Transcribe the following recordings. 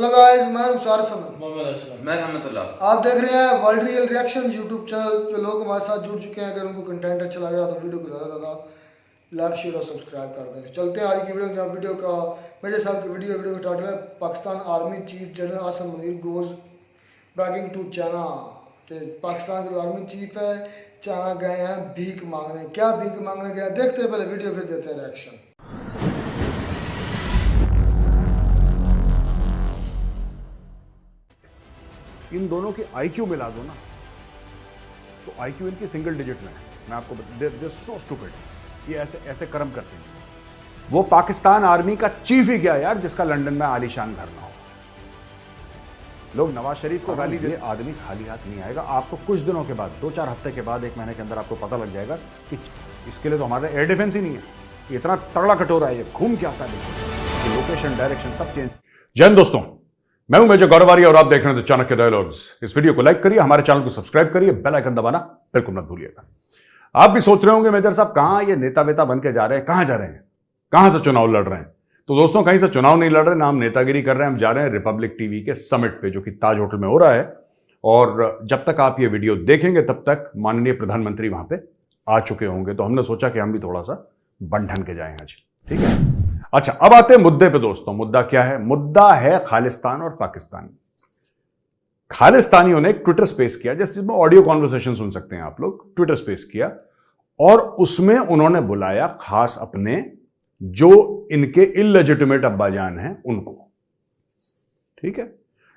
Hello guys, मैं रुखसार समद। मैं रहमतुल्लाह। आप देख रहे हैं world real reaction YouTube channel. जो लोग हमारे साथ जुड़ चुके हैं, अगर उनको कंटेंट अच्छा लग रहा है तो वीडियो को ज़्यादा से ज़्यादा लाइक शेयर और सब्सक्राइब कर दें। चलते हैं आज की वीडियो का मेरे साहब की वीडियो का टाइटल है Pakistan army chief general Asim Munir goes begging to China. कि पाकिस्तान के जो आर्मी चीफ है चाइना गए हैं भीख मांगने। क्या भीख मांगने गए देखते हैं पहले वीडियो, फिर देते हैं रिएक्शन। इन दोनों की आईक्यू मिला दो ना तो आईक्यू इनकी सिंगल डिजिट में है। मैं आपको दे सो स्टूपिड। ये ऐसे ऐसे कर्म करते हैं। वो पाकिस्तान आर्मी का चीफ ही क्या यार, जिसका लंदन में आलीशान घर ना हो। लोग नवाज शरीफ को गाली दे। आदमी खाली हाथ नहीं आएगा। आपको कुछ दिनों के बाद, 2-4 हफ्ते के बाद, 1 महीने के अंदर आपको पता लग जाएगा कि इसके लिए तो हमारा एयर डिफेंस ही नहीं है। ये इतना तगड़ा कटोरा है, ये घूम के आता है। लोकेशन, डायरेक्शन सब चेंज। जय हिंद दोस्तों, मैं हूं मेजर गौरवारी और आप देख रहे हैं चाणक्य डायलॉग्स। इस वीडियो को लाइक करिए, हमारे चैनल को सब्सक्राइब करिए, बेल आइकन दबाना बिल्कुल मत भूलिएगा। आप भी सोच रहे होंगे मेजर साहब कहां ये नेता वेता बन के जा रहे हैं, कहां जा रहे हैं, कहां से चुनाव लड़ रहे हैं। तो दोस्तों, कहीं से चुनाव नहीं लड़ रहे ना, हम नेतागिरी कर रहे हैं। हम जा रहे हैं रिपब्लिक टीवी के समिट पे, जो कि ताज होटल में हो रहा है। और जब तक आप ये वीडियो देखेंगे तब तक माननीय प्रधानमंत्री वहां पे आ चुके होंगे। तो हमने सोचा कि हम भी थोड़ा सा बन ठन के जाएं आज, ठीक है। अच्छा, अब आते हैं मुद्दे पे दोस्तों। मुद्दा क्या है? मुद्दा है खालिस्तान और पाकिस्तान। खालिस्तानियों ने एक ट्विटर स्पेस किया, जिसमें ऑडियो कॉन्वर्सेशन सुन सकते हैं आप लोग। ट्विटर स्पेस किया और उसमें उन्होंने बुलाया खास अपने जो इनके इलेजिटिमेट अब्बाजान हैं उनको, ठीक है।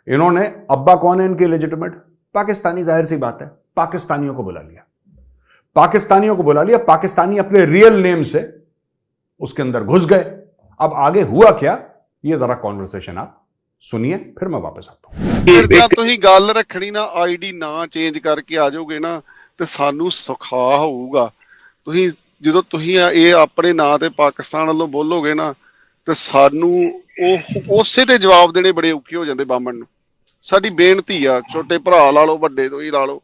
इन्होंने, अब्बा कौन है इनके इलेजिटिमेट? पाकिस्तानी, जाहिर सी बात है। पाकिस्तानियों को बुला लिया, पाकिस्तानियों को बुला लिया। पाकिस्तानी अपने रियल नेम से उसके अंदर घुस गए। अब आगे हुआ क्या, ये जरा कॉन्वर्सेशन आप सुनिए, फिर मैं वापस आता हूं। ਫਿਰ ਤੁਸੀਂ ਗੱਲ ਰੱਖਣੀ ਨਾ ਆਈਡੀ ਨਾ ਚੇਂਜ ਕਰਕੇ ਆ ਜਾਓਗੇ ਨਾ ਤੇ ਸਾਨੂੰ ਸੁਖਾ ਹੋਊਗਾ। ਤੁਸੀਂ ਜਦੋਂ ਤੁਸੀਂ ਇਹ ਆਪਣੇ ਨਾਂ ਤੇ ਪਾਕਿਸਤਾਨ ਵੱਲੋਂ ਬੋਲੋਗੇ ਨਾ ਤੇ ਸਾਨੂੰ ਉਹ ਉਸੇ ਤੇ ਜਵਾਬ ਦੇਣੇ ਬੜੇ ਔਖੇ ਹੋ ਜਾਂਦੇ ਬਾਮਣ ਨੂੰ। ਸਾਡੀ ਬੇਨਤੀ ਆ, ਛੋਟੇ ਭਰਾ ਲਾ ਲਓ, ਵੱਡੇ ਤੋਂ ਹੀ ਲਾ ਲਓ।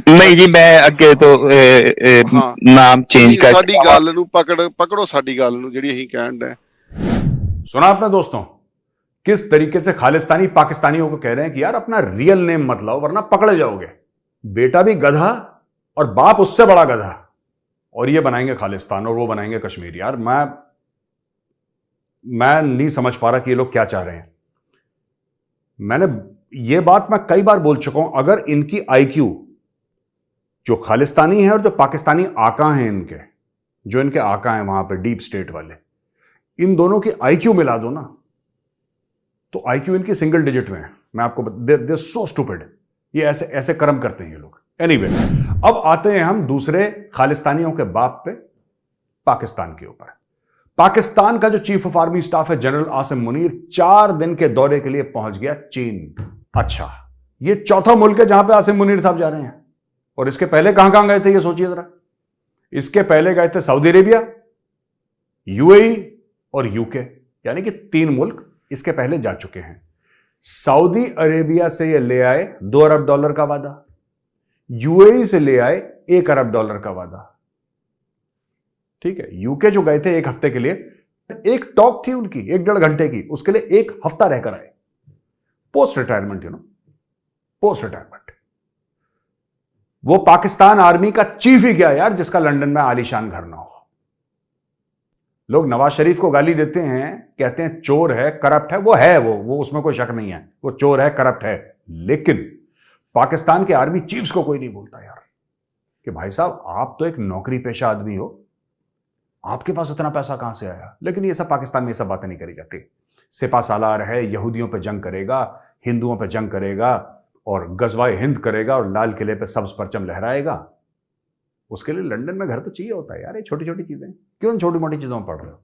नहीं जी, मैं अगे तो नाम चेंज कर ਸਾਡੀ ਗੱਲ ਨੂੰ ਪਕੜੋ ਸਾਡੀ ਗੱਲ ਨੂੰ ਜਿਹੜੀ ਅਸੀਂ ਕਹਿਣ ਦੇ। सुना आपने दोस्तों किस तरीके से खालिस्तानी पाकिस्तानियों को कह रहे हैं कि यार अपना रियल नेम मत लाओ वरना पकड़े जाओगे। बेटा भी गधा और बाप उससे बड़ा गधा, और ये बनाएंगे खालिस्तान और वो बनाएंगे कश्मीर। यार मैं नहीं समझ पा रहा कि ये लोग क्या चाह रहे हैं। मैंने ये बात मैं कई बार बोल चुका हूं, अगर इनकी आईक्यू, जो खालिस्तानी है और जो पाकिस्तानी आका हैं इनके, जो इनके आका हैं वहां पे डीप स्टेट वाले, इन दोनों की आईक्यू मिला दो ना तो आईक्यू इनकी सिंगल डिजिट में है। मैं आपको दे सो स्टूपिड। ये ऐसे ऐसे कर्म करते हैं ये लोग। एनीवे, अब आते हैं हम दूसरे खालिस्तानियों के बाप पे, पाकिस्तान के ऊपर। पाकिस्तान का जो चीफ ऑफ आर्मी स्टाफ है जनरल आसिम मुनीर, 4 दिन के दौरे के लिए पहुंच गया चीन। अच्छा, ये चौथा मुल्क है जहां पे आसिम मुनीर साहब जा रहे हैं। और इसके पहले कहां कहां गए थे ये सोचिए जरा। इसके पहले गए थे सऊदी अरेबिया, यूएई और यूके, यानी कि 3 मुल्क इसके पहले जा चुके हैं। सऊदी अरेबिया से ये ले आए $2 अरब का वादा, यूएई से ले आए $1 अरब का वादा, ठीक है। यूके जो गए थे 1 हफ्ते के लिए, एक टॉक थी उनकी 1-1.5 घंटे की, उसके लिए 1 हफ्ता रहकर आए। Post retirement, post retirement. वो पाकिस्तान आर्मी का चीफ ही क्या यार, जिसका लंदन में आलीशान घर ना हो। लोग नवाज शरीफ को गाली देते हैं, कहते हैं चोर है, करप्ट है। वो है, वो उसमें कोई शक नहीं है, वो चोर है, करप्ट है। लेकिन पाकिस्तान के आर्मी चीफ्स को कोई नहीं बोलता यार कि भाई साहब आप तो एक नौकरी पेशा आदमी हो, आपके पास इतना पैसा कहां से आया। लेकिन ये सब पाकिस्तान में ये सब बातें नहीं करी जाती। सिपा सालार है, यहूदियों पर जंग करेगा, हिंदुओं पर जंग करेगा और गजवाए हिंद करेगा और लाल किले पर सब्ज परचम लहराएगा। उसके लिए लंदन में घर तो चाहिए होता है यार। ये छोटी छोटी चीजें क्यों छोटी मोटी चीजों में पढ़ रहे हो,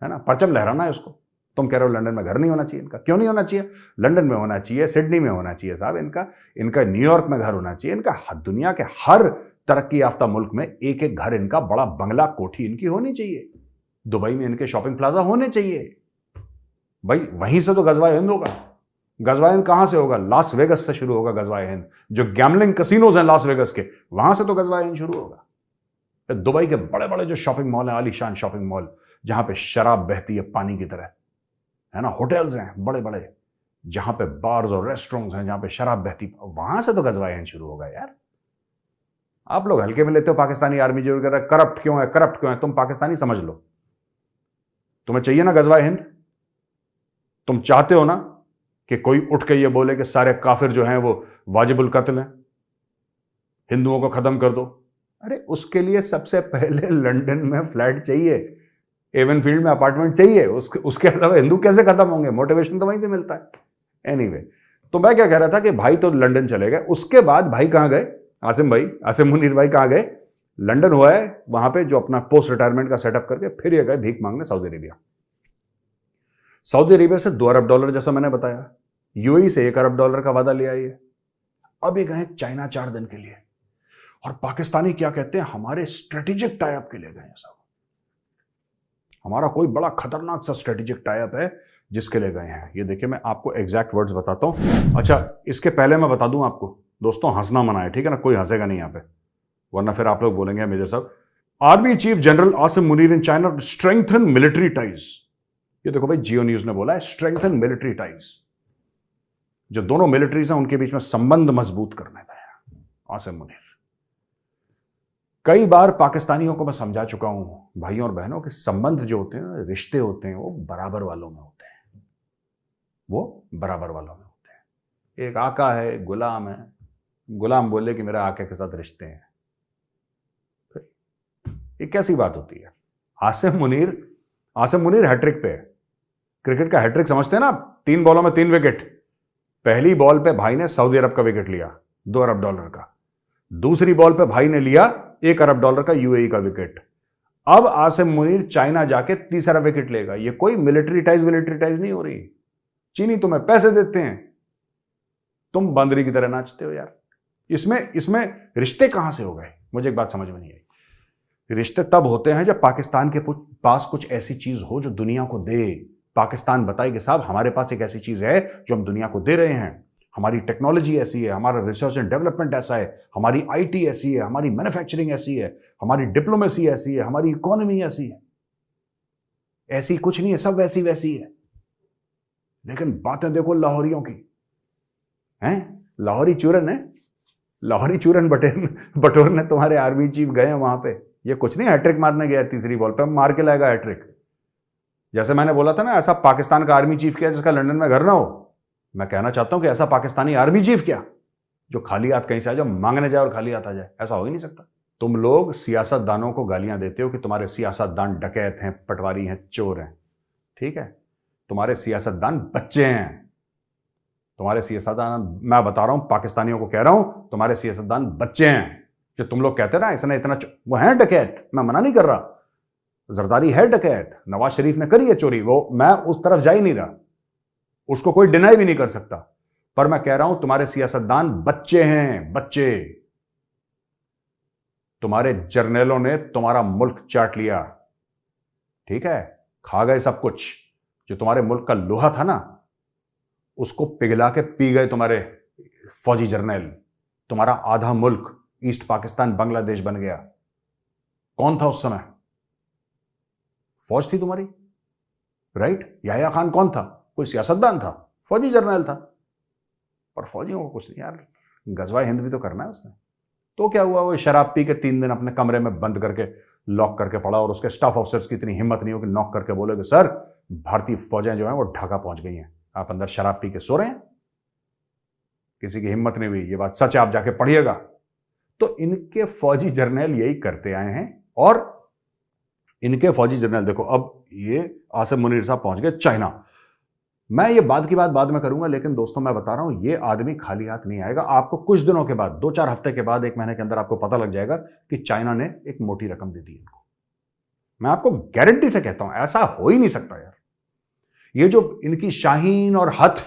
है ना। परचम लहराना है उसको। तुम कह रहे हो लंदन में घर नहीं होना चाहिए इनका। क्यों नहीं होना चाहिए? लंदन में होना चाहिए, सिडनी में होना चाहिए साहब इनका न्यूयॉर्क में घर होना चाहिए इनका। दुनिया के हर तरक्की याफ्ता मुल्क में एक एक घर इनका, बड़ा बंगला, कोठी इनकी होनी चाहिए। दुबई में इनके शॉपिंग प्लाजा होने चाहिए भाई। वहीं से तो गजवाए हिंद होगा। गजवाए हिंद कहां से होगा? लास वेगस से शुरू होगा गजवाए हिंद। जो गैमलिंग कसिनोज हैं लास वेगस के, वहां से तो गजवाए हिंद शुरू होगा। दुबई के बड़े बड़े जो शॉपिंग मॉल हैं, आलीशान शॉपिंग मॉल, जहां पे शराब बहती है पानी की तरह, है ना। होटल्स हैं बड़े बड़े, जहां पे बार्स और रेस्टोरेंट्स हैं, जहां पे शराब बहती, वहां से तो गजवा हिंद शुरू होगा यार। आप लोग हल्के में लेते हो पाकिस्तानी आर्मी जो कर रहा है, करप्ट क्यों है, करप्ट क्यों है। तुम पाकिस्तानी समझ लो, तुम्हें चाहिए ना गजवा हिंद? तुम चाहते हो ना कि कोई उठ के ये बोले कि सारे काफिर जो हैं वो वाजिबुल कत्ल हैं, हिंदुओं को खत्म कर दो? अरे उसके लिए सबसे पहले लंदन में फ्लैट चाहिए, एवन फील्ड में अपार्टमेंट चाहिए, उसके अलावा हिंदू कैसे खत्म होंगे? मोटिवेशन तो वहीं से मिलता है। एनीवे, तो मैं क्या कह रहा था कि भाई तो लंदन चले गए, उसके बाद भाई कहां गए? आसिम मुनीर भाई कहां गए? लंदन हुआ है, वहां पे जो अपना पोस्ट रिटायरमेंट का सेटअप करके फिर ये गए भीख मांगने सऊदी अरेबिया। सऊदी अरेबिया से $2 अरब, जैसा मैंने बताया, यूएई से $1 अरब का वादा लिया ये। अब ये गए चाइना 4 दिन के लिए, और पाकिस्तानी क्या कहते हैं, हमारे स्ट्रेटेजिक टाइप के लिए गए साहब। हमारा कोई बड़ा खतरनाक सा स्ट्रेटेजिक टाइप है जिसके लिए गए हैं। ये देखिए, मैं आपको एग्जैक्ट वर्ड्स बताता हूं। अच्छा, इसके पहले मैं बता दूं आपको, दोस्तों हंसना मना है, ठीक है ना? कोई हंसेगा नहीं यहां पे, वरना फिर आप लोग बोलेंगे मेजर साहब। Army chief general Asim Munir in China strengthen military ties. ये देखो भाई, जियो न्यूज ने बोला है स्ट्रेंथन मिलिट्री टाइज, जो दोनों मिलिट्रीज हैं उनके बीच में संबंध मजबूत करने गए आसिम मुनीर। कई बार पाकिस्तानियों को मैं समझा चुका हूं भाइयों और बहनों कि संबंध जो होते हैं, रिश्ते होते हैं, वो बराबर वालों में होते हैं, वो बराबर वालों में होते हैं। एक आका है, गुलाम है, गुलाम बोले कि मेरा आका के साथ रिश्ते हैं, ये कैसी बात होती है? आसिम मुनीर हैट्रिक पे है। क्रिकेट का हैट्रिक समझते हैं ना आप? 3 बॉलों में 3 विकेट। पहली बॉल पे भाई ने सऊदी अरब का विकेट लिया, $2 अरब का। दूसरी बॉल पे भाई ने लिया $1 अरब का यूएई का विकेट। अब आसिम मुनीर चाइना जाके तीसरा विकेट लेगा। ये कोई मिलिट्री टाइज नहीं हो रही। चीनी तुम्हें पैसे देते हैं, तुम बंदरी की तरह नाचते हो यार। इसमें रिश्ते कहां से हो गए? मुझे एक बात समझ में नहीं आई। रिश्ते तब होते हैं जब पाकिस्तान के पास कुछ ऐसी चीज हो जो दुनिया को दे। पाकिस्तान बताए कि साहब हमारे पास एक ऐसी चीज है जो हम दुनिया को दे रहे हैं, हमारी टेक्नोलॉजी ऐसी है, हमारा रिसर्च एंड डेवलपमेंट ऐसा है, हमारी आईटी ऐसी है, हमारी मैन्युफैक्चरिंग ऐसी है, हमारी डिप्लोमेसी ऐसी है, हमारी इकोनॉमी ऐसी है। ऐसी कुछ नहीं है, सब वैसी वैसी है। लेकिन बातें देखो लाहौरियों की हैं, लाहौरी चूरन बटोरने तुम्हारे आर्मी चीफ गए हैं वहां पे। ये कुछ नहीं हैट्रिक मारने गया, तीसरी बॉल पे मार के लाएगा हैट्रिक। जैसे मैंने बोला था ना, ऐसा पाकिस्तान का आर्मी चीफ क्या जिसका लंदन में घर ना हो। मैं कहना चाहता हूं कि ऐसा पाकिस्तानी आर्मी चीफ क्या जो खाली हाथ कहीं से आ जाए, मांगने जाए और खाली हाथ आ जाए। ऐसा हो ही नहीं सकता। तुम लोग सियासतदानों को गालियां देते हो कि तुम्हारे सियासतदान डकैत हैं, पटवारी हैं, चोर हैं। ठीक है, तुम्हारे सियासतदान बच्चे हैं। तुम्हारे सियासतदान, मैं बता रहा हूं, पाकिस्तानियों को कह रहा हूं, तुम्हारे सियासतदान बच्चे हैं। जो तुम लोग कहते ना इसने इतना, वो है डकैत, मैं मना नहीं कर रहा। जरदारी है डकैत, नवाज शरीफ ने करी है चोरी, वो मैं उस तरफ जा ही नहीं रहा, उसको कोई डिनाई भी नहीं कर सकता। पर मैं कह रहा हूं तुम्हारे सियासतदान बच्चे हैं, बच्चे। तुम्हारे जर्नलों ने तुम्हारा मुल्क चाट लिया, ठीक है, खा गए सब कुछ। जो तुम्हारे मुल्क का लोहा था ना, उसको पिघला के पी गए तुम्हारे फौजी जर्नल। तुम्हारा आधा मुल्क ईस्ट पाकिस्तान बांग्लादेश बन गया। कौन था उस समय? फौज थी तुम्हारी, राइट? याह्या खान कौन था? कोई सियासतदान था? फौजी जर्नल था। पर फौजियों को कुछ नहीं यार, गजवा हिंद भी तो करना है उसने। तो क्या हुआ, वो शराब पी के 3 दिन अपने कमरे में बंद करके लॉक करके पड़ा, और उसके स्टाफ ऑफिसर्स की इतनी हिम्मत नहीं हो कि नॉक करके बोले कि सर भारतीय फौजें जो हैं वो ढाका पहुंच गई हैं, आप अंदर शराब पी के सो रहे हैं। किसी की हिम्मत नहीं हुई। ये बात सच है, आप जाके पढ़िएगा। तो इनके फौजी जर्नल यही करते आए हैं, और इनके फौजी जर्नल देखो, अब ये आसिम मुनीर साहब पहुंच गए चाइना। मैं ये बात की बात बाद में करूंगा, लेकिन दोस्तों मैं बता रहा हूं, ये आदमी खाली हाथ नहीं आएगा। आपको कुछ दिनों के बाद, 2-4 हफ्ते के बाद, 1 महीने के अंदर आपको पता लग जाएगा कि चाइना ने एक मोटी रकम दे दी इनको। मैं आपको गारंटी से कहता हूं, ऐसा हो ही नहीं सकता यार। ये जो इनकी शाहीन और हत्फ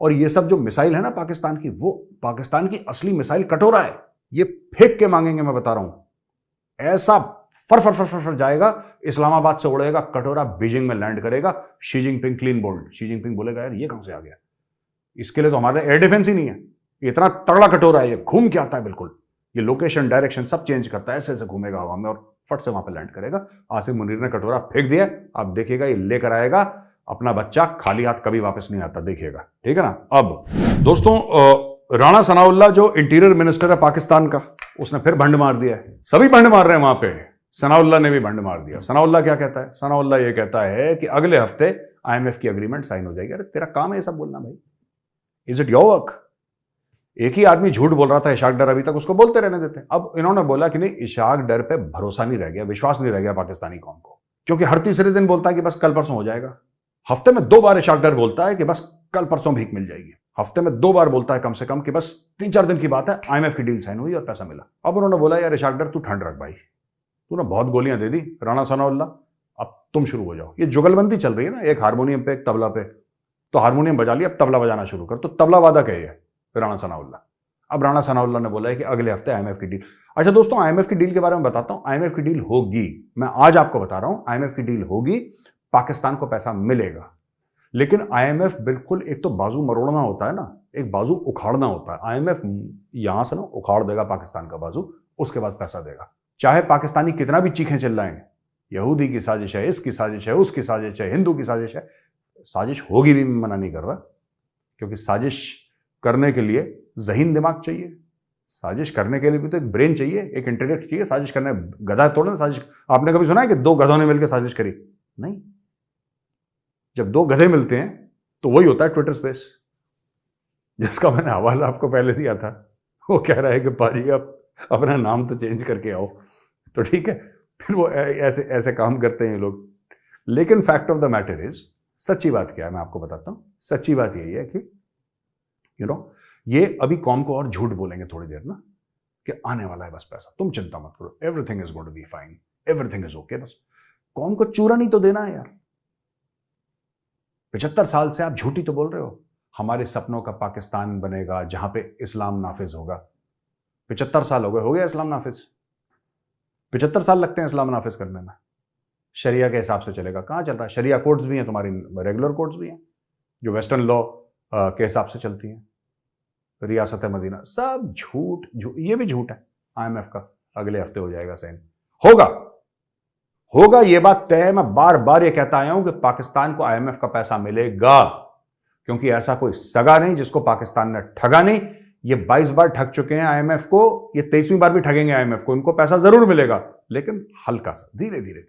और ये सब जो मिसाइल है ना पाकिस्तान की, वो पाकिस्तान की असली मिसाइल कटोरा है। ये फेंक के मांगेंगे, मैं बता रहा हूं। ऐसा फर फर फर फर फर जाएगा, इस्लामाबाद से उड़ेगा, कटोरा बीजिंग में लैंड करेगा। Xi Jinping clean bowled, Xi Jinping बोलेगा यार ये कहां से आ गया, इसके लिए तो हमारे एयर डिफेंस ही नहीं है। इतना तगड़ा कटोरा है, ये घूम के आता है बिल्कुल, ये लोकेशन डायरेक्शन सब चेंज करता है, ऐसे ऐसे घूमेगा हवा में और फट से वहां पर लैंड करेगा। आसिम मुनीर ने कटोरा फेंक दिया, आप देखिएगा ये लेकर आएगा अपना बच्चा खाली हाथ कभी वापस नहीं आता, देखिएगा, ठीक है ना। अब दोस्तों, राणा सनाउल्लाह जो इंटीरियर मिनिस्टर है पाकिस्तान का, उसने फिर भंड मार दिया है। सभी भंड मार रहे हैं वहां पे, सनाउल्लाह ने भी भंड मार दिया। सनाउल्लाह क्या कहता है? सनाउल्लाह ये कहता है कि अगले हफ्ते IMF की एग्रीमेंट साइन हो जाएगी। अरे तेरा काम है ये सब बोलना भाई, इज इट योर वर्क? एक ही आदमी झूठ बोल रहा था, इशाक डर, अभी तक उसको बोलते रहने देते। अब इन्होंने बोला कि नहीं, इशाक डर पे भरोसा नहीं रह गया, विश्वास नहीं रह गया पाकिस्तानी कौम को, क्योंकि हर तीसरे दिन बोलता है कि बस कल परसों हो जाएगा। हफ्ते में 2 बार इशाक डर बोलता है कि बस कल परसों भीख मिल जाएगी। हफ्ते में 2 बार बोलता है कम से कम कि बस 3-4 दिन की बात है, IMF की डील साइन हुई और पैसा मिला। अब उन्होंने बोला यार इशाक डर, तू ठंड रख भाई, तूने बहुत गोलियां दे दी राणा सनाउल्लाह, अब तुम शुरू हो जाओ। ये जुगलबंदी चल रही है ना, एक हारमोनियम पे एक तबला पे, तो हारमोनियम बजा लिया, अब तबला बजाना शुरू कर। तो तबला वादक है ये राणा सनाउल्लाह। अब राणा सनाउल्लाह ने बोला है कि अगले हफ्ते IMF की डील। अच्छा दोस्तों, IMF की डील के बारे में बताता हूं। IMF की डील होगी, मैं आज आपको बता रहा हूं, IMF की डील होगी, पाकिस्तान को पैसा मिलेगा। लेकिन IMF बिल्कुल, एक तो बाजू मरोड़ना होता है ना, एक बाजू उखाड़ना होता है। IMF यहां से ना उखाड़ देगा पाकिस्तान का बाजू, उसके बाद पैसा देगा। चाहे पाकिस्तानी कितना भी चीखें चिल्लाएं, यहूदी की साजिश है, इसकी साजिश है, उसकी साजिश है, हिंदू की साजिश है, साजिश होगी भी, मैं मना नहीं कर रहा, क्योंकि साजिश करने के लिए ज़हीन दिमाग चाहिए, साजिश करने के लिए भी तो एक ब्रेन चाहिए, एक इंटेलेक्ट चाहिए। साजिश करने गधा तोड़ना साजिश। आपने कभी सुना है कि 2 गधों ने मिलकर साजिश करी? नहीं। जब 2 गधे मिलते हैं तो वही होता है ट्विटर स्पेस, जिसका मैंने हवाला आपको पहले दिया था। वो कह रहा है कि पाजी आप अपना नाम तो चेंज करके आओ, तो ठीक है, फिर वो ऐसे ऐसे काम करते हैं लोग। लेकिन fact of the matter is, सच्ची बात क्या है मैं आपको बताता हूं। सच्ची बात यही है कि ये अभी कौम को और झूठ बोलेंगे थोड़ी देर ना, कि आने वाला है बस पैसा, तुम चिंता मत करो, everything is going to be fine, everything is okay. बस कौम को चूरा नहीं तो देना है यार। 75 साल से आप झूठी तो बोल रहे हो, हमारे सपनों का पाकिस्तान बनेगा जहां पे इस्लाम नाफिज होगा। 75 साल हो गया इस्लाम नाफिज। 75 साल लगते हैं इस्लाम नाफिज करने में। शरिया के हिसाब से चलेगा, कहां चल रहा है? शरिया कोर्ट्स भी हैं, तुम्हारी रेगुलर कोर्ट्स भी हैं, जो वेस्टर्न लॉ के हिसाब से चलती हैं। रियासत मदीना, सब झूठ। ये भी झूठ है। IMF का अगले हफ्ते हो जाएगा साइन, होगा, ये बात तय है। मैं बार बार ये कहता आया हूं कि पाकिस्तान को IMF का पैसा मिलेगा, क्योंकि ऐसा कोई सगा नहीं जिसको पाकिस्तान ने ठगा नहीं। ये 22 बार ठग चुके हैं IMF को, ये 23वीं बार भी ठगेंगे IMF को। इनको पैसा जरूर मिलेगा, लेकिन हल्का सा, धीरे धीरे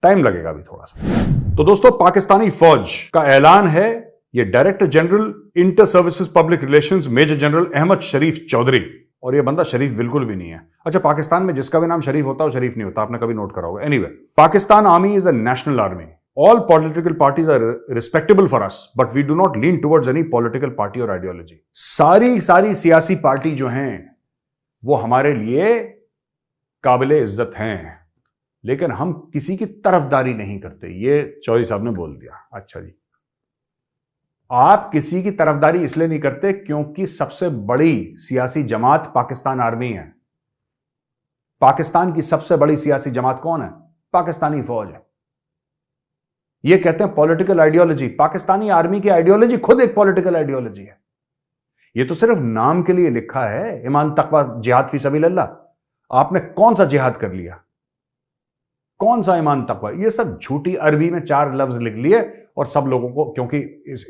टाइम लगेगा अभी थोड़ा सा। तो दोस्तों, पाकिस्तानी फौज का ऐलान है। ये director general inter services public relations major general Ahmed Sharif Chaudhry, और ये बंदा शरीफ बिल्कुल भी नहीं है। अच्छा, पाकिस्तान में जिसका भी नाम शरीफ होता है वो शरीफ नहीं होता, आपने कभी नोट करा होगा। Anyway, Pakistan army is a national army. All political parties are respectable for us, but we do not lean towards any political party or ideology. सारी सियासी पार्टी जो हैं वो हमारे लिए काबिले इज्जत हैं, लेकिन हम किसी की तरफदारी नहीं करते। ये चौधरी साहब ने बोल दिया। अच्छा जी, आप किसी की तरफदारी इसलिए नहीं करते क्योंकि सबसे बड़ी सियासी जमात पाकिस्तान आर्मी है। पाकिस्तान की सबसे बड़ी सियासी जमात कौन है? पाकिस्तानी फौज है। ये कहते हैं पॉलिटिकल आइडियोलॉजी। पाकिस्तानी आर्मी की आइडियोलॉजी खुद एक पॉलिटिकल आइडियोलॉजी है। ये तो सिर्फ नाम के लिए लिखा है, ईमान तकवा जिहाद फी सबीलिल्लाह। आपने कौन सा जिहाद कर लिया? कौन सा ईमान तकवा? ये सब झूठी अरबी में 4 लफ्ज लिख लिए और सब लोगों को, क्योंकि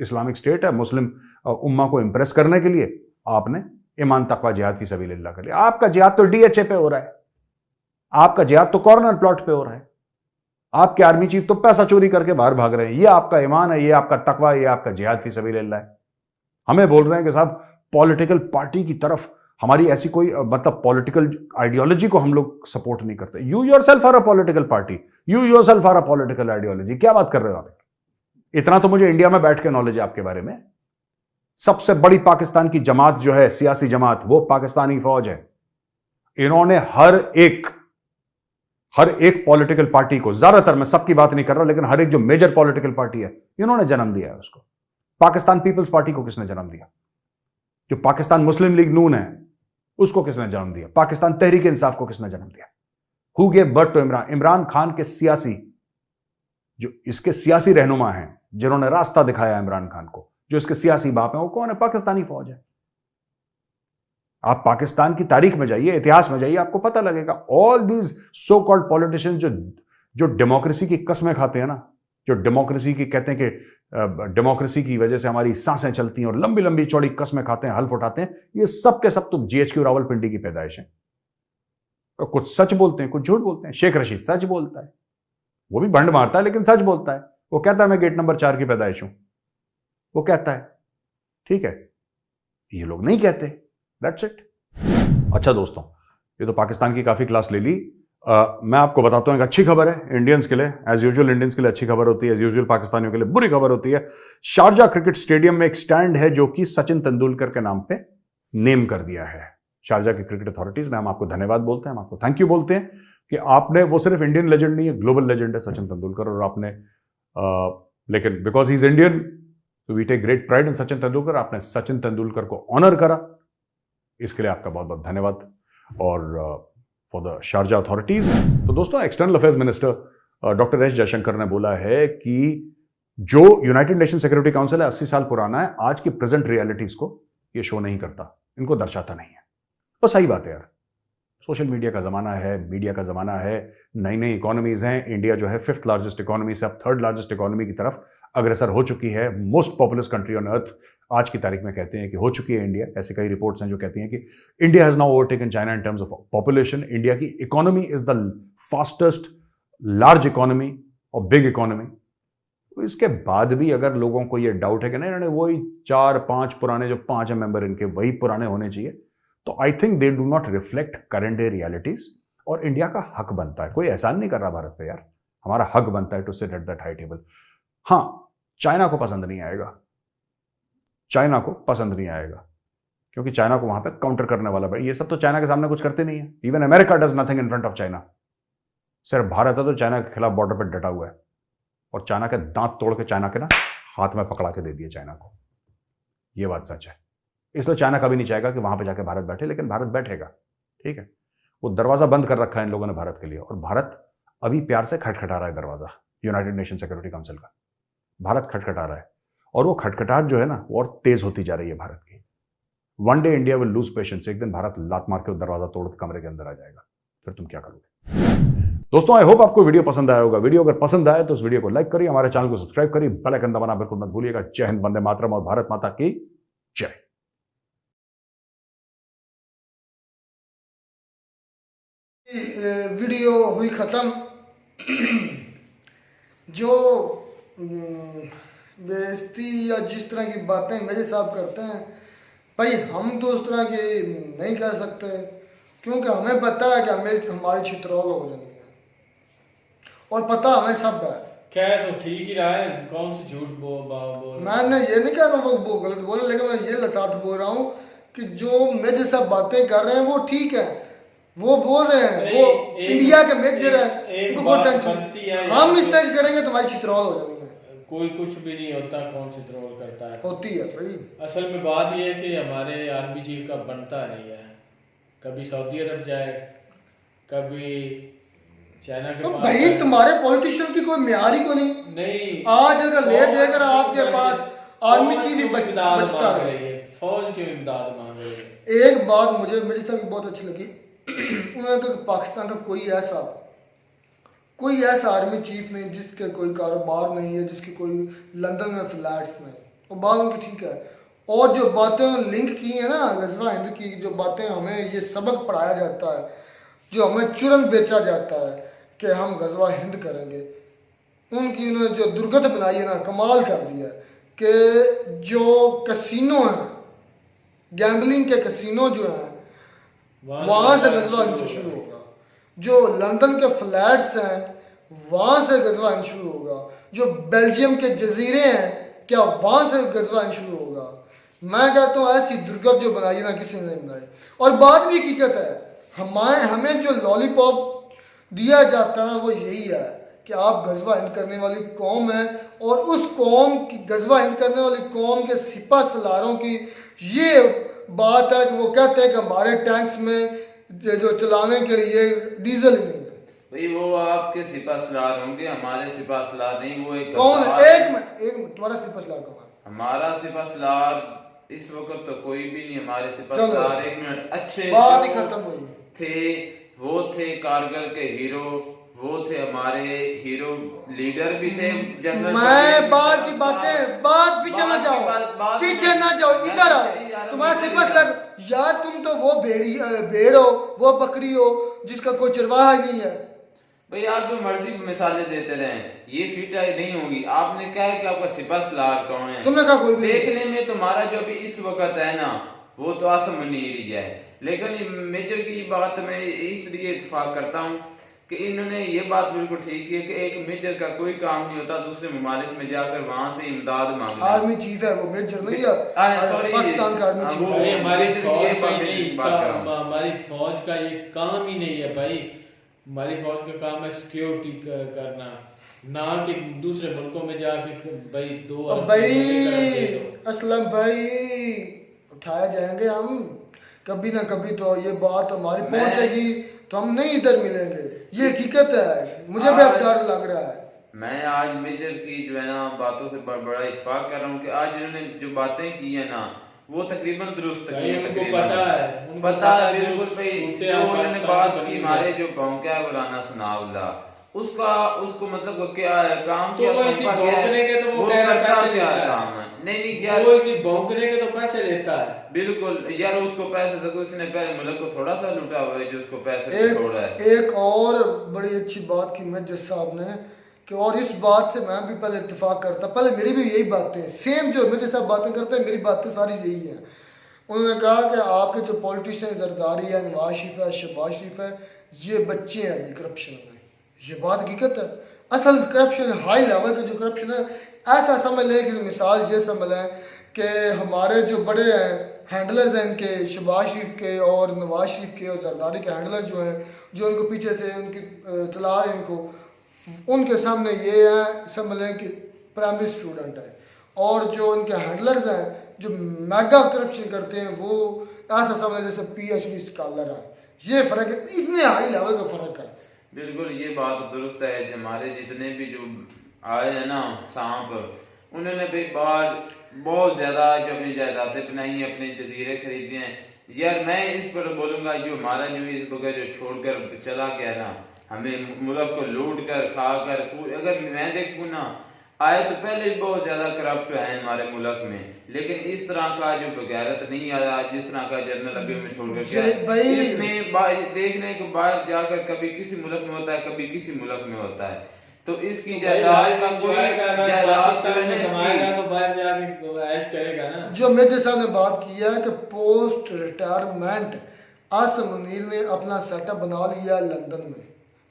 इस्लामिक स्टेट है, मुस्लिम उम्मा को इंप्रेस करने के लिए आपने ईमान तकवा जिहाद फी सबीलिल्लाह कर लिया। आपका जिहाद तो DHA पे हो रहा है, आपका जिहाद तो कॉर्नर प्लॉट पे हो रहा है, आपके आर्मी चीफ तो पैसा चोरी करके बाहर भाग रहे हैं। ये आपका ईमान है, ये आपका तकवा, ये आपका जिहाद फी सबीलिल्लाह है। हमें बोल रहे हैं कि साहब पॉलिटिकल पार्टी की तरफ हमारी ऐसी कोई मतलब पॉलिटिकल आइडियोलॉजी को हम लोग सपोर्ट नहीं करते। You yourself are a political party, you yourself are a political ideology. क्या बात कर रहे हो आप? इतना तो मुझे इंडिया में बैठ के नॉलेज है आपके बारे में। सबसे बड़ी पाकिस्तान की जमात जो है, सियासी जमात, वो पाकिस्तानी फौज है। इन्होंने हर एक पॉलिटिकल पार्टी को, ज्यादातर, मैं सबकी बात नहीं कर रहा, लेकिन हर एक जो मेजर पॉलिटिकल पार्टी है, इन्होंने जन्म दिया है उसको। पाकिस्तान पीपल्स पार्टी को किसने जन्म दिया? जो पाकिस्तान मुस्लिम लीग नून है उसको किसने जन्म दिया? पाकिस्तान तहरीक इंसाफ को किसने जन्म दिया? Who gave birth to Imran? Imran Khan के सियासी, जो इसके सियासी रहनुमा हैं, जिन्होंने रास्ता दिखाया इमरान खान को, जो इसके सियासी बाप हैं, वो कौन है? पाकिस्तानी फौज है। आप पाकिस्तान की तारीख में जाइए, इतिहास में जाइए, आपको पता लगेगा। All these so called politicians जो डेमोक्रेसी की कस्में खाते हैं ना, जो डेमोक्रेसी की कहते हैं कि डेमोक्रेसी की वजह से हमारी सांसें चलती हैं और लंबी लंबी चौड़ी कस्में खाते हैं, हल्फ उठाते हैं, ये सब के सब तो GHQ रावलपिंडी की पैदाइश है। और कुछ सच बोलते हैं, कुछ झूठ बोलते हैं। शेख रशीद सच बोलता है, वो भी भंड मारता है लेकिन सच बोलता है। वो कहता है मैं गेट नंबर 4 की पैदाइश हूं, वो कहता है, ठीक है। ये लोग नहीं कहते, दैट्स इट। अच्छा दोस्तों, ये तो पाकिस्तान की काफी क्लास ले ली। मैं आपको बताता हूं एक अच्छी खबर है इंडियंस के लिए। एज यूजुअल इंडियंस के लिए अच्छी खबर होती है, एज यूजुअल पाकिस्तानियों के लिए बुरी खबर होती है। शारजा क्रिकेट स्टेडियम में एक स्टैंड है जो कि सचिन तेंदुलकर के नाम पे नेम कर दिया है शारजा की क्रिकेट अथॉरिटीज ने। हम आपको धन्यवाद बोलते हैं, हम आपको थैंक यू बोलते हैं कि आपने, वो सिर्फ इंडियन लेजेंड नहीं है, ग्लोबल लेजेंड है सचिन तेंदुलकर, और आपने लेकिन बिकॉज ही इज इंडियन तो we take great pride in Sachin Tendulkar. आपने सचिन तेंदुलकर को ऑनर करा, इसके लिए आपका बहुत बहुत धन्यवाद। और फॉर द शारजा अथॉरिटीज। तो दोस्तों, external affairs minister doctor S Jaishankar ने बोला है कि जो यूनाइटेड नेशन सिक्योरिटी काउंसिल है 80 साल पुराना है, आज की प्रेजेंट रियलिटीज को ये शो नहीं करता, इनको दर्शाता नहीं है। तो सही बात है यार, सोशल मीडिया का जमाना है, मीडिया का जमाना है, नई नई इकोनॉमीज हैं। इंडिया जो है 5th लार्जेस्ट इकोनॉमी से अब 3rd लार्जेस्ट इकोनॉमी की तरफ अग्रसर हो चुकी है। Most populous country on earth आज की तारीख में कहते हैं कि हो चुकी है इंडिया। ऐसे कई रिपोर्ट्स हैं जो कहती हैं कि India has now overtaken China in terms of population. India की economy is the fastest large economy और बिग इकोनॉमी। तो इसके बाद भी अगर लोगों को ये डाउट है कि नहीं इन्होंने वही 4-5 पुराने जो 5 मेंबर इनके वही पुराने होने चाहिए, तो I think they do not reflect current day realities. और इंडिया का हक बनता है, कोई एहसान नहीं कर रहा भारत पे यार, हमारा हक बनता है to sit at that high table. हाँ, चाइना को पसंद नहीं आएगा, चाइना को पसंद नहीं आएगा, क्योंकि चाइना को वहां पे काउंटर करने वाला, ये सब तो चाइना के सामने कुछ करते नहीं है। Even America does nothing in front of China. सिर्फ भारत है तो चाइना के खिलाफ बॉर्डर पर डटा हुआ है, और चाइना के दांत तोड़ के चाइना के ना हाथ में पकड़ा के दे दिए चाइना को। यह बात सच है। इसलिए चाइना कभी नहीं चाहेगा कि वहां पे जाके भारत बैठे, लेकिन भारत बैठेगा, ठीक है। वो दरवाजा बंद कर रखा है इन लोगों ने भारत के लिए, और भारत अभी प्यार से खटखटा रहा है दरवाजा यूनाइटेड नेशन सिक्योरिटी काउंसिल का। भारत खटखटा रहा है, और वो खटखटाहट जो है ना वो और तेज होती जा रही है भारत की। One day India will lose patience. एक दिन भारत लात मार के दरवाजा तोड़ के कमरे के अंदर आ जाएगा, फिर तुम क्या करोगे। दोस्तों, आई होप आपको वीडियो पसंद आया होगा। वीडियो अगर पसंद आए तो उस वीडियो को लाइक करिए, हमारे चैनल को सब्सक्राइब करिए, बेल आइकन दबाना बिल्कुल मत भूलिएगा। जय हिंद, वंदे मातरम, और भारत माता की जय। वीडियो हुई ख़त्म। जो बेइज्जती या जिस तरह की बातें मेरे साहब करते हैं, भाई हम तो उस तरह की नहीं कर सकते, क्योंकि हमें पता है कि हमें हमारी छित्रौल हो जानी है, और पता हमें सब है। कह तो ठीक ही रहा है, कौन सी झूठ बोल। मैंने ये नहीं कहा वो गलत बोले, लेकिन मैं ये साथ बोल रहा हूँ कि जो मेरे साथ बातें कर रहे हैं वो ठीक है, वो बोल रहे हैं, वो इंडिया के मेजर है, उनको कोई टेंशन। हम मिस्टेक करेंगे तो हमारी छित्रौल हो जानी है। कोई कुछ भी नहीं होता, कौन सी ट्रोल करता है, होती है भाई। असल में बात यह है कि हमारे आर्मी चीफ का बनता नहीं है। कभी सऊदी अरब जाए, कभी चाइना के तो पास। भाई तुम्हारे पॉलिटिशियन की कोई म्यार ही को नहीं। आज अगर ले देकर आपके पास आर्मी चीफ ही बचता है, फौज की इमदाद मांग रही है। एक बात मुझे मेरी साहब बहुत अच्छी लगी, उन्होंने कहा पाकिस्तान का कोई ऐसा आर्मी चीफ नहीं जिसके कोई कारोबार नहीं है, जिसकी कोई लंदन में फ्लैट्स नहीं। और बात उनकी ठीक है। और जो बातें लिंक की है ना गज़वा हिंद की, जो बातें हमें ये सबक पढ़ाया जाता है, जो हमें चुरन बेचा जाता है कि हम गज़वा हिंद करेंगे, उनकी उन्होंने जो दुर्गत बनाई है ना, कमाल कर दिया है। कि जो कसिनो हैं, गैम्बलिंग के कसिनो जो हैं, वहाँ से गज़वा हिंद शुरू होगा। जो लंदन के फ्लैट्स हैं, वहाँ से गज़वा हिंद शुरू होगा। जो बेल्जियम के जजीरे हैं, क्या वहाँ से गज़वा हिंद शुरू होगा। मैं कहता हूँ ऐसी दुर्गत जो बनाई ना किसी ने नहीं बनाई। और बात भी हकीकत है, हमें जो लॉलीपॉप दिया जाता है ना, वो यही है कि आप गज़वा हिंद करने वाली कौम है, और उस कौम की, गज़वा हिंद करने वाली कौम के सिपा सलारों की ये बात है कि वो कहते हैं कि हमारे टैंक्स में जो चलाने के लिए डीजल ही नहीं है। भाई वो आपके सिपा सलार होंगे, हमारे सिपा सलार नहीं। वो एक कौन है? एक मिनट, तुम्हारा सिपा सलार कौन है? हमारा सिपा सलार इस वक्त तो कोई भी नहीं। हमारे सिपा सलार, एक मिनट, अच्छे बात ही खत्म हुई थे, वो थे कारगिल के हीरो, वो थे हमारे हीरो लीडर भी थे जनरल। मैं बात की बात पीछे ना जाओ, पीछे ना जाओ, इधर आओ। तुम्हारे सिर पर लग यार, तुम तो वो भेड़ हो, वो बकरी हो जिसका कोई चरवाहा ही नहीं है। भाई आप जो मर्जी मिसालें देते रहे, ये फिट नहीं होगी। आपने क्या है कि आपका सिपा सलार कौन है? तुमने कहा कोई भी। देखने में तुम्हारा जो अभी इस वक्त है ना, वो तो आसम मुनीर ही है, लेकिन मेजर की बात मैं इसलिए इत्तेफाक करता हूँ कि इन्होंने ये बात बिल्कुल ठीक की है कि एक मेजर का कोई काम नहीं होता दूसरे ममालिक में जाकर वहां से इमदाद मांगना। आर्मी चीफ है वो, मेजर नहीं है, पाकिस्तान का आर्मी चीफ भाई है। हमारी फौज का ये हिस्सा, हमारी फौज का ये काम ही नहीं है भाई। हमारी फौज का काम है सिक्योरिटी करना, ना कि दूसरे मुल्कों में जाके भाई दो भाई असलम भाई उठाए जाएंगे हम कभी ना कभी, तो ये बात हमारी पहुंचेगी तो हम नहीं इधर मिलेंगे, ये हकीकत है। मुझे भी अब डर लग रहा है। मैं आज मेजर की जो है ना बातों से बड़ा इत्तेफाक कर रहा हूँ कि आज इन्होंने जो बातें की है ना वो तकरीबन दुरुस्त की है। उनको पता है बिल्कुल भाई। जो इन्होंने बात की हमारे जो भौंका है वो राना सनाउल्लाह, उसको मतलब क्या है काम, तो वो इसी भौंकने के तो वो कह रहा पैसे लेता है। काम है नहीं यार, वो इसी भौंकने के तो पैसे लेता है। बिल्कुल यार, उसको पैसे से उसने पहले मुल्क को थोड़ा सा लूटा हुआ है जो उसको पैसे छोड़ा है। एक और बड़ी अच्छी बात की मेजर साहब ने कि, और इस बात से मैं भी पहले इत्तेफाक करता, पहले मेरी भी यही बातें सेम जो मेरे साथ बातें करते हैं, मेरी बातें सारी यही हैं। उन्होंने कहा कि आपके जो पॉलिटिशियन जरदारी है, नवाज शरीफ है, शहबाज शरीफ है, ये बच्चे हैं अभी करप्शन में। ये बात हकीकत है। असल करप्शन हाई लेवल का जो करप्शन है, ऐसा समझ लें कि मिसाल ये समझ लें कि हमारे जो बड़े हैं हैंडलर्स हैं इनके, शहबाज शरीफ के और नवाज शरीफ के और जरदारी के हैंडलर जो हैं, जो उनको पीछे से उनकी तला है इनको, उनके सामने ये है समझ लें कि प्राइमरी स्टूडेंट है, और जो इनके हैंडलर्स हैं जो मेगा करप्शन करते हैं वो ऐसा समझ लें जैसे PhD स्कॉलर है। ये फ़र्क है, इतने हाई लेवल का फ़र्क है। बिल्कुल ये बात दुरुस्त है। हमारे जितने भी जो आए हैं ना सांप, उन्होंने भी बाहर बहुत ज़्यादा जो अपनी जायदादें बनाई हैं, अपने जजीरे खरीदे हैं। यार मैं इस पर बोलूँगा जो हमारा जो इस बगैर जो छोड़कर चला गया ना, हमें मुल्क को लूट कर खा कर पूरे, अगर मैं देखूँ ना आए तो पहले भी बहुत ज़्यादा करप्ट है हमारे मुल्क में, लेकिन इस तरह का जो बगैरत नहीं आया जिस तरह का जनरल अभी में छोड़कर गया। इसमें देखने को बाहर जाकर कभी किसी मुल्क में होता है, कभी किसी मुल्क में होता है, तो इसकी जायदाद का कोई पाकिस्तान में कमाएगा तो बाहर जाके ऐश करेगा ना। जो मेजर साहब ने बात की है कि पोस्ट रिटायरमेंट आसिम मुनीर ने अपना सेटअप बना लिया लंदन में,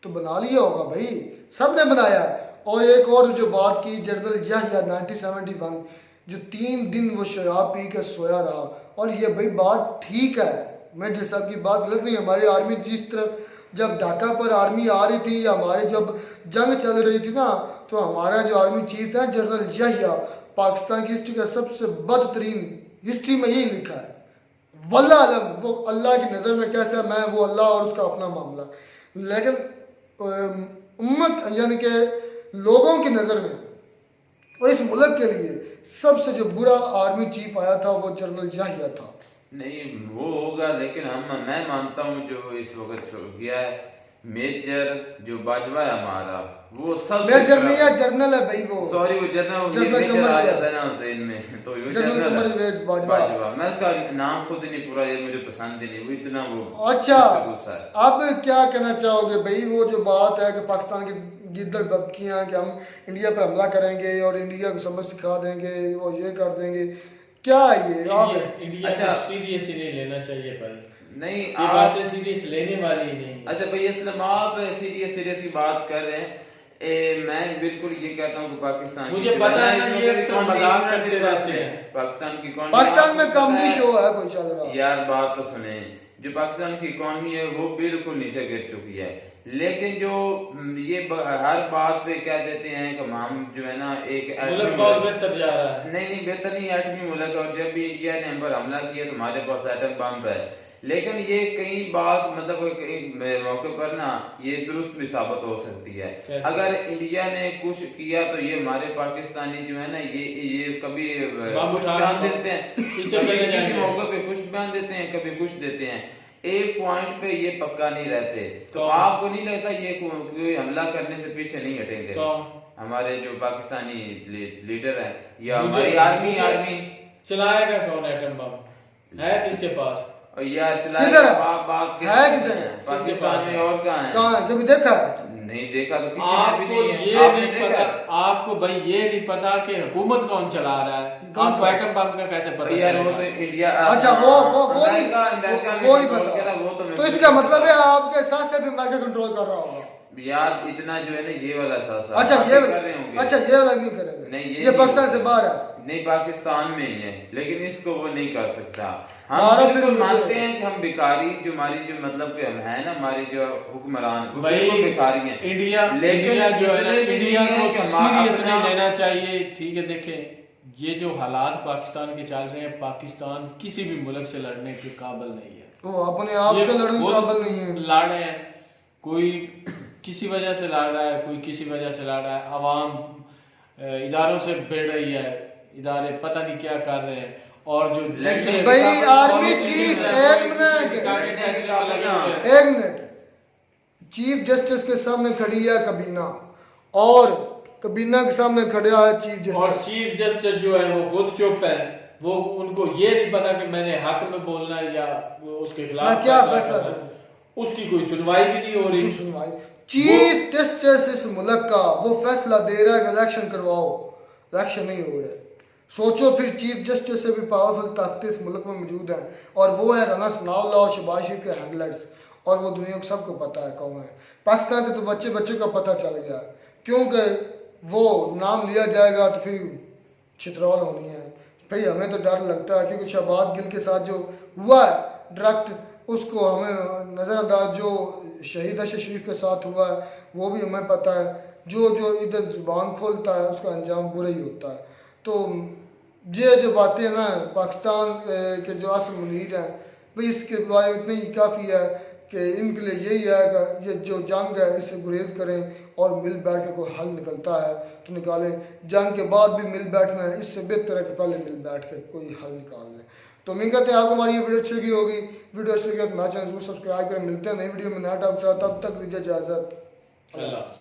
तो बना लिया होगा भाई, सब ने बनाया। और एक और जो बात की जनरल याहिया 1971 जो 3 दिन वो शराब पी के सोया रहा, और ये भाई बात ठीक है, मेजर साहब की बात गलत नहीं। हमारी आर्मी जिस तरह जब ढाका पर आर्मी आ रही थी, हमारे जब जंग चल रही थी ना, तो हमारा जो आर्मी चीफ था जनरल याहिया, पाकिस्तान की हिस्ट्री का सबसे बदतरीन हिस्ट्री में यही लिखा है। वल्लाह आलम वो अल्लाह की नज़र में कैसा, मैं वो अल्लाह और उसका अपना मामला, लेकिन उम्मत यानी कि लोगों की नज़र में और इस मुल्क के लिए सबसे जो बुरा आर्मी चीफ आया था वो जनरल याहिया था। नहीं वो होगा, लेकिन मैं मानता हूँ जो इस वक्त छोड़ गया है मेजर जो बाजवा है हमारा, वो सब मेजर नहीं है, जनरल है भाई वो। सॉरी वो जनरल आ जाता है ना हुसैन में, तो वो जनरल बाजवा। मैं उसका नाम खुद नहीं पूरा, ये मुझे पसंद ही नहीं, वो इतना वो अच्छा। आप क्या कहना चाहोगे भाई, वो जो बात है कि पाकिस्तान की गिद्दड़ बबकियां कि हम इंडिया पर हमला करेंगे और इंडिया को सबक सिखा देंगे और ये कर देंगे, क्या ये इंडिया अच्छा सीरियस ही नहीं लेना चाहिए भाई। नहीं ये बातें सीरियस लेने वाली ही नहीं। अच्छा भाई असलम आप सीरियस की बात कर रहे हैं, मैं बिल्कुल ये कहता हूँ कि पाकिस्तान, मुझे पता है ना ये सब मजाक करते रहते हैं। पाकिस्तान में कॉमेडी शो है कोई चल रहा है। यार बात तो सुने, जो पाकिस्तान की इकॉनमी है वो बिल्कुल नीचे गिर चुकी है, लेकिन जो ये हर बात पे क्या देते हैं कि हम जो है ना एक मुल्क बहुत बेहतर जा रहा है। नहीं बेहतर नहीं, एटमी मुल्क, और जब भी इंडिया ने हम पर हमला किया तो हमारे पास एटम बम है, लेकिन ये कई बात मतलब कई मौके पर ना ये दुरुस्त भी साबित हो सकती है। अगर इंडिया ने कुछ किया तो ये हमारे पाकिस्तानी जो है ना ये कभी कुछ बयान देते हैं, किसी मौके पे कुछ बयान देते हैं, कभी कुछ देते हैं, एक पॉइंट पे ये पक्का नहीं रहते। तो कौन? आपको नहीं लगता ये कोई हमला करने से पीछे नहीं हटेंगे? कौन? हमारे जो पाकिस्तानी लीडर हैं या मुझे- हमारी मुझे- आर्मी चलाएगा कौन एटम बम? है किसके पास? और यार किधर चलाएगा है? बात के है किधर है? पाकिस्तान में और कहाँ है? कहाँ कभी देखा है? नहीं देखा तो किसी ने भी आपको नहीं है। ये आपने नहीं देखा पता, है? आपको भाई ये नहीं पता कि हुकूमत कौन चला रहा है। कौन आपको चला- एटम बम का कैसे पता यार वो चलेगा? तो इंडिया अच्छा वो नहीं अमेरिका में वो नहीं कंट्रोल पता। करा, वो तो मैं तो इसका मतलब है आपके साथ से भी अमेरिका कंट्रोल कर रहा होगा। यार इतना जो है ना ये वाला था सर। अच्छा आप ये कर रहे होंगे। अच्छा ये वाला नहीं करेगा। नहीं ये पाकिस्तान से नहीं बाहर है। नहीं पाकिस्तान में ही है, लेकिन इसको वो नहीं कर सकता। हम भारत बिल्कुल में मानते हैं कि हम भिखारी जो हमारी जो मतलब कि हम है ना हमारे जो हुक्मरान वो भाई बिल्कुल भिखारी हैं। इंडिया लेकिन इंडिया जो है ना, इतने भी इंडिया नहीं को है कि हम सीरियस अपना- नहीं लेना चाहिए। ठीक है, देखें ये जो हालात पाकिस्तान के चल रहे हैं, पाकिस्तान किसी भी मुल्क से लड़ने के काबिल नहीं है। तो अपने आप ये से लड़ने खुद के काबिल नहीं है। लड़ रहे हैं, कोई किसी वजह से लड़ रहा है, कोई किसी वजह से लड़ रहा है। आवाम इदारों से भिड़ रही है, इदारे पता नहीं क्या कर रहे हैं। और जो दूसरे- भाई, आर्मी politicians चीफ, हैं, एक कोई मिनट, किसी टारगेट फैसले में लगे हुए हैं। एक मिनट, चीफ जस्टिस के सामने खड़ी है कबीना और कबीना के सामने खड़ा है चीफ और जस्टिस। चीफ जस्टिस जो है वो खुद चुप है। वो उनको ये नहीं पता कि मैंने हक में बोलना है या वो उसके खिलाफ मैं क्या फैसला फैसला करना है। उसकी कोई सुनवाई भी नहीं हो रही। सुनवाई चीफ जस्टिस इस मुल्क का वो फैसला दे रहा है कि इलेक्शन करवाओ, इलेक्शन नहीं हो रहा है। सोचो फिर चीफ जस्टिस से भी पावरफुल ताकतें इस मुल्क में मौजूद हैं और वो है राना सनाउल्लाह और शहबाज शरीफ के हैंडलर्स, और वो दुनिया को सबको पता है कौन है। पाकिस्तान के तो बच्चे बच्चे का पता चल गया, क्योंकि वो नाम लिया जाएगा तो फिर छितरौल होनी है। भाई हमें तो डर लगता है क्योंकि शहबाज गिल के साथ जो हुआ है डायरेक्ट उसको हमें नज़रअंदाज, जो शहीद अशर शरीफ के साथ हुआ है वो भी हमें पता है। जो जो इधर जुबान खोलता है उसका अंजाम बुरा ही होता है। तो ये जो बातें ना पाकिस्तान के जो असल मुनीर हैं भाई इसके बारे में इतनी ही काफ़ी है कि इनके लिए यही है कि ये जो जंग है इससे गुरेज करें और मिल बैठ के कोई हल निकलता है तो निकालें। जंग के बाद भी मिल बैठना है, इससे बेहतर है कि पहले मिल बैठ के कोई हल निकाल लें। तो उम्मीद करते हैं आपको हमारी ये वीडियो अच्छी लगी होगी। वीडियो अच्छी लगी तो हमारे चैनल को सब्सक्राइब करें। मिलते हैं नई वीडियो में नया टॉपिक के साथ, तब तक दीजिए इजाज़त। अल्लाह।